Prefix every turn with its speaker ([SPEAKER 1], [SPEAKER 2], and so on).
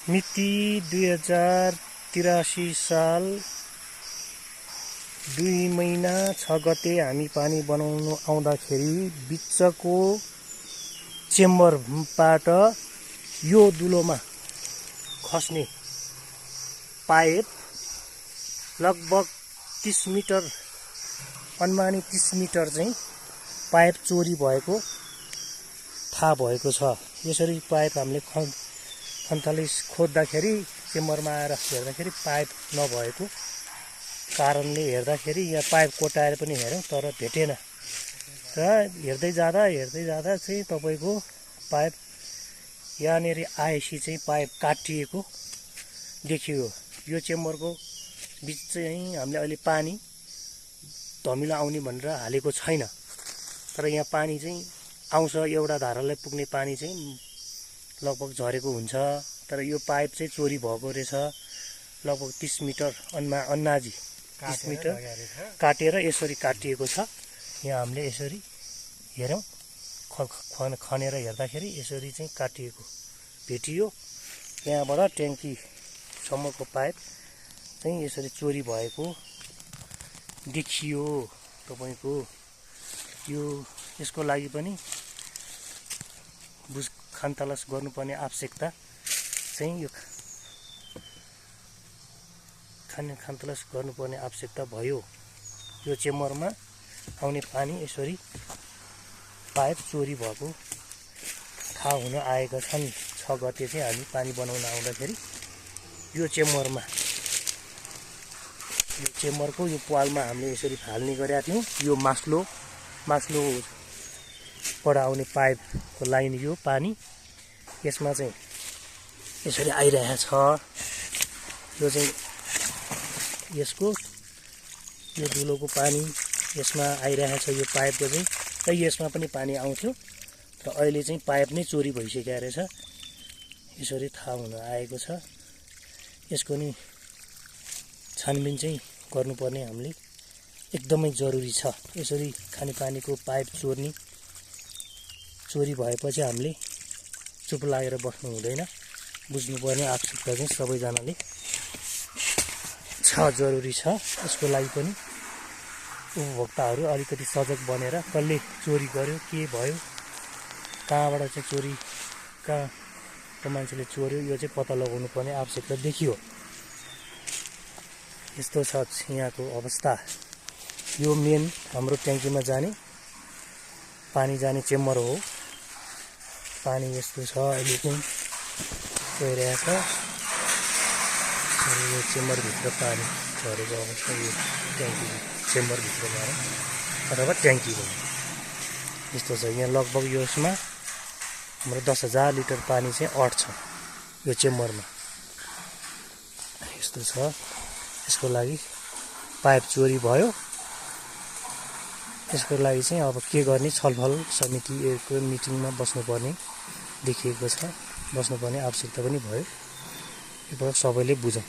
[SPEAKER 1] मिति 2083 साल 2 महिना 6 गते हामी पानी बनाउनु आउँदाखेरि बिचको चेम्बरबाट यो दुलोमा खस्ने पाइप लगभग 30 मिटर अनुमानित 30 मिटर चाहिँ पाइप चोरी भएको थाहा भएको छ। यसरी पाइप हामीले खन्थाले खोज्दाखेरि चेम्बरमा आएर हेर्दाखेरि पाइप नभएको कारणले हेर्दाखेरि यहाँ पाइप कोटाएर पनि हेर्यौं तर भेटेन र हेर्दै जाँदा चाहिँ तपाईको पाइप यहाँनेरि आएपछि चाहिँ पाइप काटिएको देखियो। यो चेम्बरको बीच चाहिँ हामीले अहिले पानी धमिलो आउने भनेर हालेको छैन, तर यहाँ पानी चाहिँ आउँछ। एउटा धारालाई पुग्ने पानी चाहिँ लगभग झरेको हुन्छ, तर यो पाइप चाहिँ चोरी भएको रहेछ। लगभग 30 मिटर अन्नाजी 30 मिटर काटेर यसरी काटिएको छ। यहाँ हामीले यसरी हेर्यौं, खनेर हेर्दाखेरि यसरी चाहिँ काटिएको भेटियो। यहाँबाट ट्याङ्की सम्मको पाइप चाहिँ यसरी चोरी भएको देखियो तपाईको। यो यसको लागि पनि खानतलास गर्नुपर्ने आवश्यकता चाहिँ यो खानतलास गर्नुपर्ने आवश्यकता भयो। यो चेम्बरमा आउने पानी यसरी पाइप चोरी भएको थाहा हुन आएका छन्। 6 गते चाहिँ हामी पानी बनाउन आउँदाखेरि यो चेम्बरको यो पालमा हामीले यसरी फाल्ने गरेका थियौं। यो मास्लोबाट आउने पाइपको लाइन यो पानी यसमा चाहिँ यसरी आइरहेको छ। यो चाहिँ यो दुलोको पानी यसमा आइरहेको छ। यो पाइपको चाहिँ यसमा पनि पानी आउँथ्यो र अहिले चाहिँ पाइप नै चोरी भइसकेको रहेछ। यसरी थाहा हुन आएको छ। यसको नि छानबिन चाहिँ गर्नुपर्ने हामीले एकदमै जरुरी छ। यसरी खानेपानीको पाइप चोरी भएपछि हामीले चुप लागेर बस्नु हुँदैन, बुझ्नुपर्ने आवश्यकता चाहिँ सबैजनाले जरुरी छ। यसको लागि पनि उपभोक्ताहरू अलिकति सजग बनेर कसले चोरी गर्यो, के भयो, कहाँबाट चाहिँ चोरी, कहाँको मान्छेले चोर्यो, यो चाहिँ पत्ता लगाउनु पर्ने आवश्यकता देखियो। यस्तो छ यहाँको अवस्था। यो मेन हाम्रो ट्याङ्कीमा जाने पानी जाने चेम्बर हो। पानी यस्तो छ अहिले चाहिँ गइरहेको छ। यो चेम्बरभित्र पानी झरेको अवस्था यो ट्याङ्की चेम्बरभित्र गएर अथवा ट्याङ्की भयो यस्तो छ। यहाँ लगभग यसमा हाम्रो 10,000 लिटर पानी चाहिँ अट्छ यो चेम्बरमा। यस्तो छ। यसको लागि पाइप चोरी भयो। यसको लागि चाहिँ अब के गर्ने छलफल समितिको मिटिङमा बस्नुपर्ने देखिएको छ। बस्नुपर्ने आवश्यकता पनि भयो। यो सबैले बुझौँ।